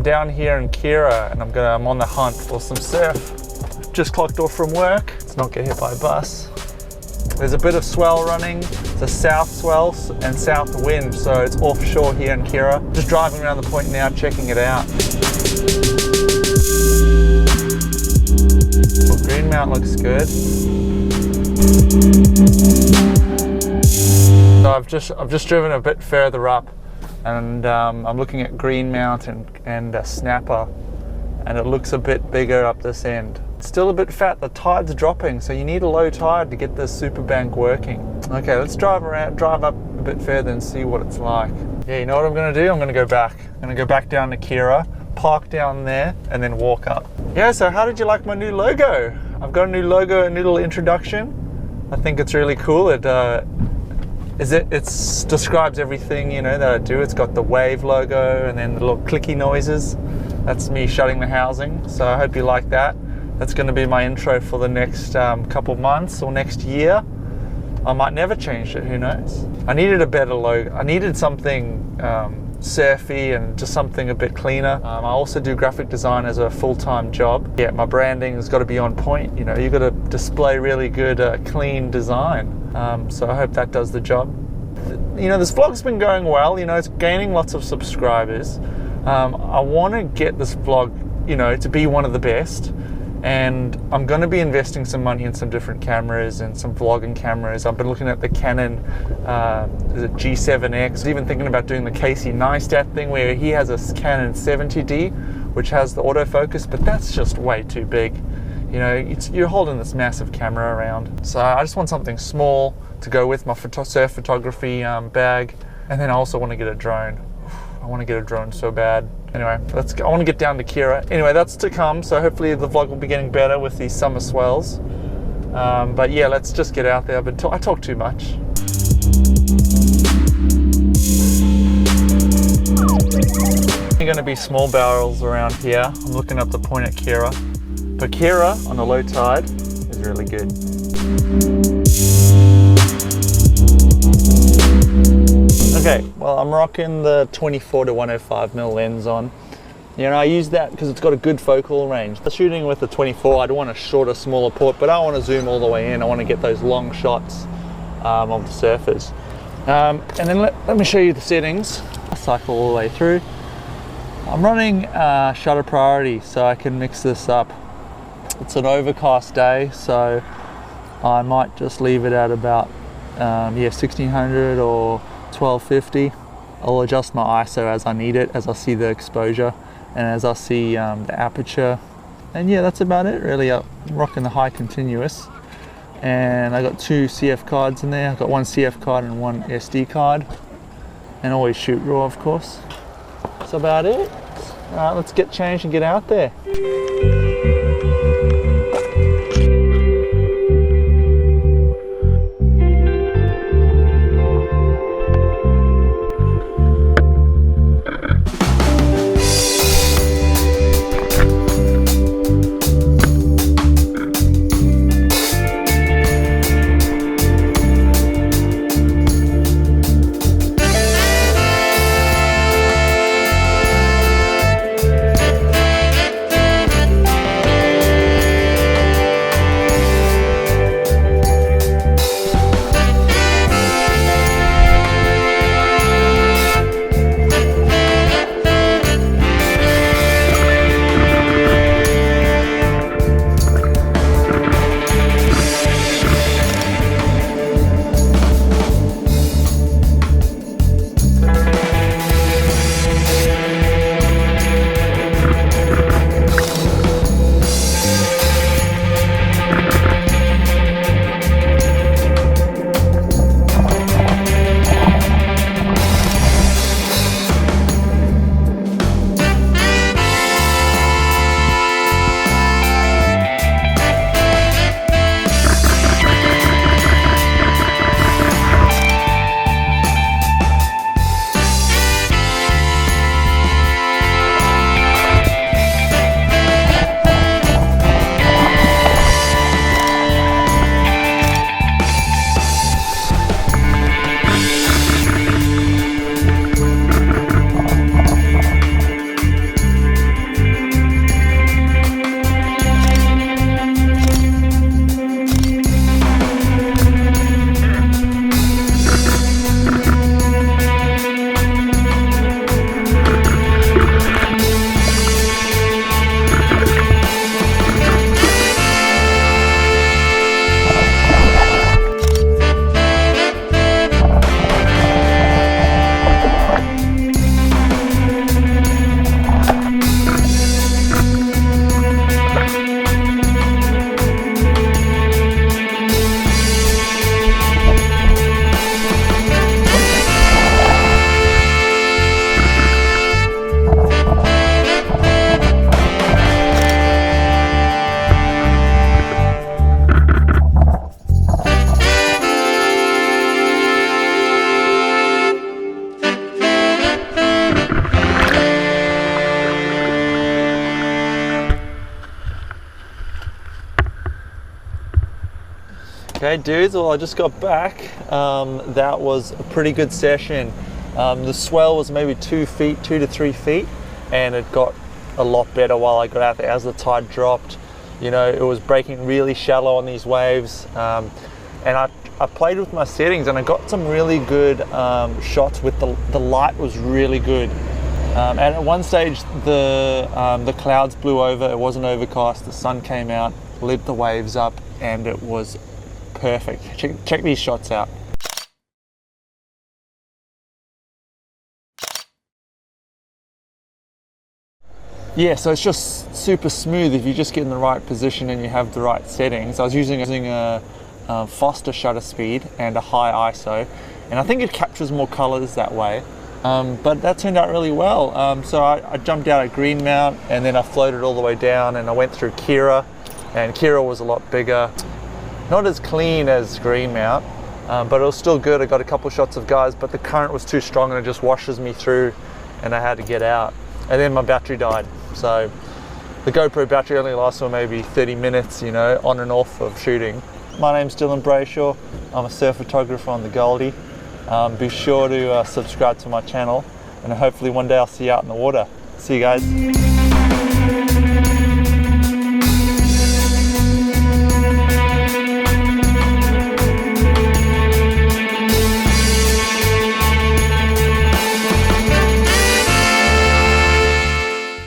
I'm down here in Kira and I'm on the hunt for some surf. Just clocked off from work. Let's not get hit by a bus. There's a bit of swell running. It's a south swell and south wind, so it's offshore here in Kira. Just driving around the point now, checking it out. Well, Greenmount looks good. So I've just driven a bit further up, and I'm looking at Greenmount and Snapper, and it looks a bit bigger up this end. It's still a bit fat, the tide's dropping, so you need a low tide to get this super bank working. Okay, let's drive up a bit further and see what it's like. Yeah, you know what I'm gonna do? I'm gonna go back. I'm gonna go back down to Kira, park down there, and then walk up. Yeah, so how did you like my new logo? I've got a new logo, a new little introduction. I think it's really cool. It describes everything, you know, that I do. It's got the wave logo and then the little clicky noises. That's me shutting the housing. So I hope you like that. That's going to be my intro for the next couple months or next year. I might never change it, who knows? I needed a better logo. I needed something surfy and just something a bit cleaner. I also do graphic design as a full-time job. Yeah, my branding has got to be on point. You know, you've got to display really good, clean design. So I hope that does the job. You know, this vlog's been going well. You know, it's gaining lots of subscribers. I want to get this vlog, you know, to be one of the best. And I'm going to be investing some money in some different cameras and some vlogging cameras. I've been looking at the Canon G7X, even thinking about doing the Casey Neistat thing where he has a Canon 70D which has the autofocus, but that's just way too big. You know, you're holding this massive camera around. So I just want something small to go with my surf photography bag. And then I also want to get a drone. I want to get a drone so bad. Anyway, I want to get down to Kira. Anyway, that's to come, so hopefully the vlog will be getting better with these summer swells. But yeah, let's just get out there. I talk too much. There are going to be small barrels around here. I'm looking up the point at Kira. But Kira, on the low tide, is really good. Okay, well, I'm rocking the 24 to 105mm lens on. You know, I use that because it's got a good focal range. Shooting with the 24, I'd want a shorter, smaller port, but I don't want to zoom all the way in. I want to get those long shots of the surfers. And then let me show you the settings. I cycle all the way through. I'm running shutter priority so I can mix this up. It's an overcast day, so I might just leave it at about 1600 or 1250. I'll adjust my ISO as I need it, as I see the exposure and as I see the aperture. And yeah, that's about it really. I'm rocking the high continuous. And I got 2 CF cards in there. I've got 1 CF card and 1 SD card. And always shoot RAW, of course. That's about it. All right, let's get changed and get out there. Okay dudes, well I just got back. That was a pretty good session. The swell was maybe 2 to 3 feet, and it got a lot better while I got out there as the tide dropped. You know, it was breaking really shallow on these waves, and I played with my settings and I got some really good shots with the light was really good. And at one stage the clouds blew over, it wasn't overcast, the sun came out, lit the waves up, and it was perfect. Check these shots out. Yeah, so it's just super smooth if you just get in the right position and you have the right settings. I was using a faster shutter speed and a high ISO, and I think it captures more colors that way. But that turned out really well. So I jumped out at Greenmount, and then I floated all the way down, and I went through Kira, and Kira was a lot bigger. Not as clean as Greenmount, but it was still good. I got a couple shots of guys, but the current was too strong and it just washes me through, and I had to get out. And then my battery died. So the GoPro battery only lasts for maybe 30 minutes, you know, on and off of shooting. My name's Dylan Brayshaw. I'm a surf photographer on the Goldie. Be sure to subscribe to my channel, and hopefully one day I'll see you out in the water. See you guys.